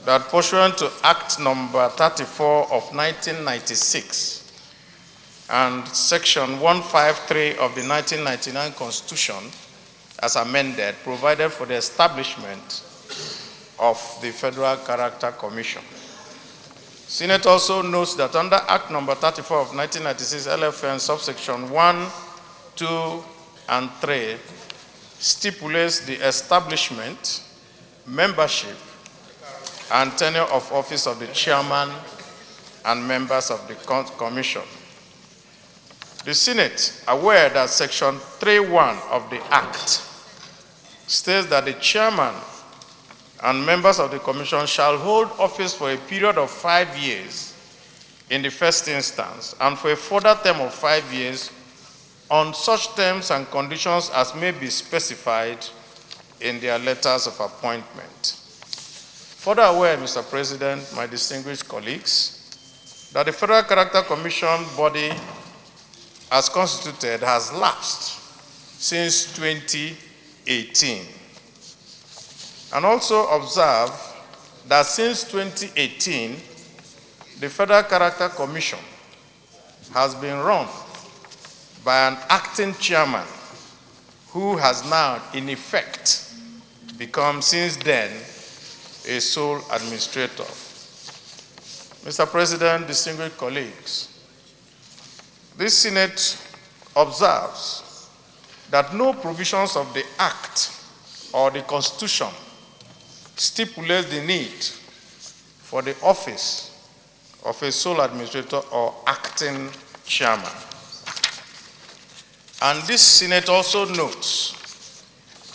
that pursuant to Act number 34 of 1996 and Section 153 of the 1999 Constitution, as amended, provided for the establishment of the Federal Character Commission. Senate also notes that under Act number 34 of 1996, LFN subsection 1, 2, and 3 stipulates the establishment, membership, and tenure of office of the chairman and members of the commission. The Senate, aware that section 3.1 of the Act states that the chairman and members of the commission shall hold office for a period of 5 years in the first instance, and for a further term of 5 years on such terms and conditions as may be specified in their letters of appointment. Further aware, Mr. President, my distinguished colleagues, that the Federal Character Commission body as constituted has lapsed since 2018. And also observe that since 2018, the Federal Character Commission has been run by an acting chairman who has now, in effect, become, since then, a sole administrator. Mr. President, distinguished colleagues, this Senate observes that no provisions of the Act or the Constitution stipulates the need for the office of a sole administrator or acting chairman. And this Senate also notes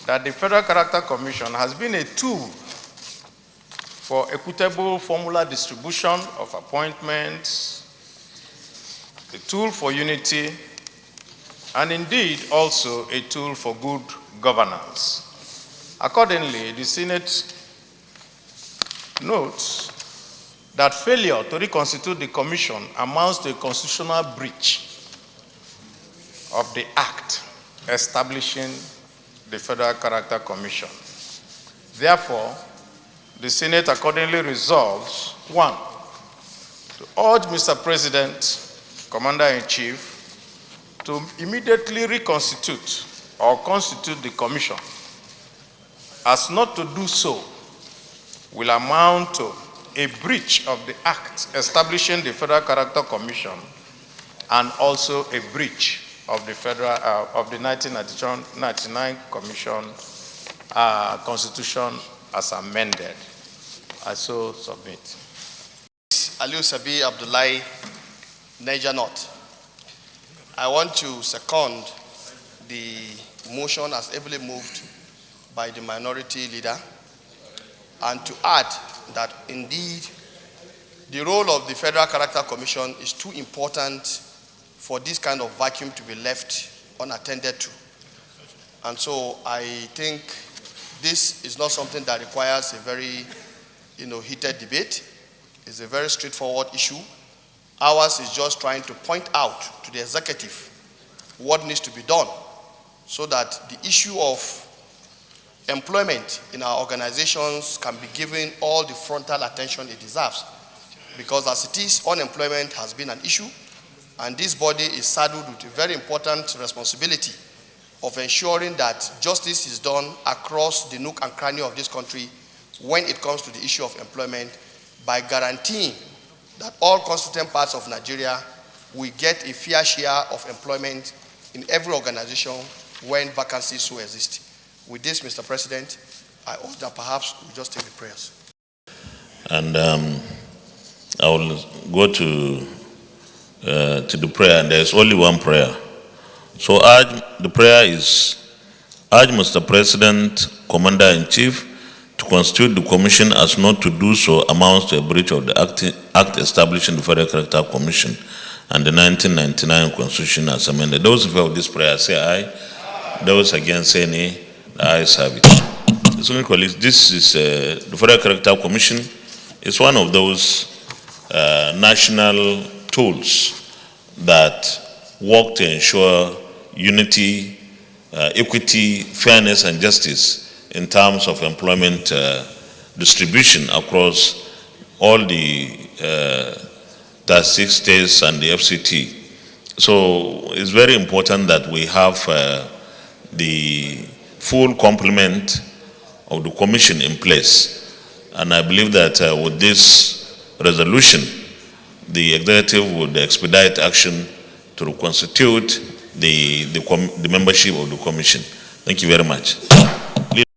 that the Federal Character Commission has been a tool for equitable formula distribution of appointments, a tool for unity, and indeed also a tool for good governance. Accordingly, the Senate notes that failure to reconstitute the Commission amounts to a constitutional breach of the Act establishing the Federal Character Commission. Therefore, the Senate accordingly resolves, 1, to urge Mr. President, Commander-in-Chief, to immediately reconstitute or constitute the Commission, as not to do so will amount to a breach of the Act establishing the Federal Character Commission and also a breach of the of the 1999 Commission Constitution as amended. I so submit. Aliu Sabi Abdullahi, Niger North. I want to second the motion as ably moved by the minority leader, and to add that indeed the role of the Federal Character Commission is too important for this kind of vacuum to be left unattended to. And so I think this is not something that requires a very heated debate. It's a very straightforward issue. Ours is just trying to point out to the executive what needs to be done so that the issue of employment in our organizations can be given all the frontal attention it deserves. Because as it is, unemployment has been an issue, and this body is saddled with a very important responsibility of ensuring that justice is done across the nook and cranny of this country when it comes to the issue of employment, by guaranteeing that all constituent parts of Nigeria will get a fair share of employment in every organization when vacancies so exist. With this, Mr. President, I hope that perhaps we'll just take the prayers. And I will go to the prayer, and there's only one prayer. So the prayer is, urge Mr. President, Commander-in-Chief, to constitute the Commission, as not to do so amounts to a breach of the Act establishing the Federal Character Commission and the 1999 Constitution as amended. Those who favor this prayer say aye. Those against say nay. The ayes have it. So, colleagues, this is the Federal Character Commission. It's one of those national tools that work to ensure unity, equity, fairness, and justice in terms of employment distribution across all the 36 states and the FCT. So it's very important that we have the full complement of the commission in place. And I believe that with this resolution, the executive would expedite action to reconstitute the membership of the commission. Thank you very much.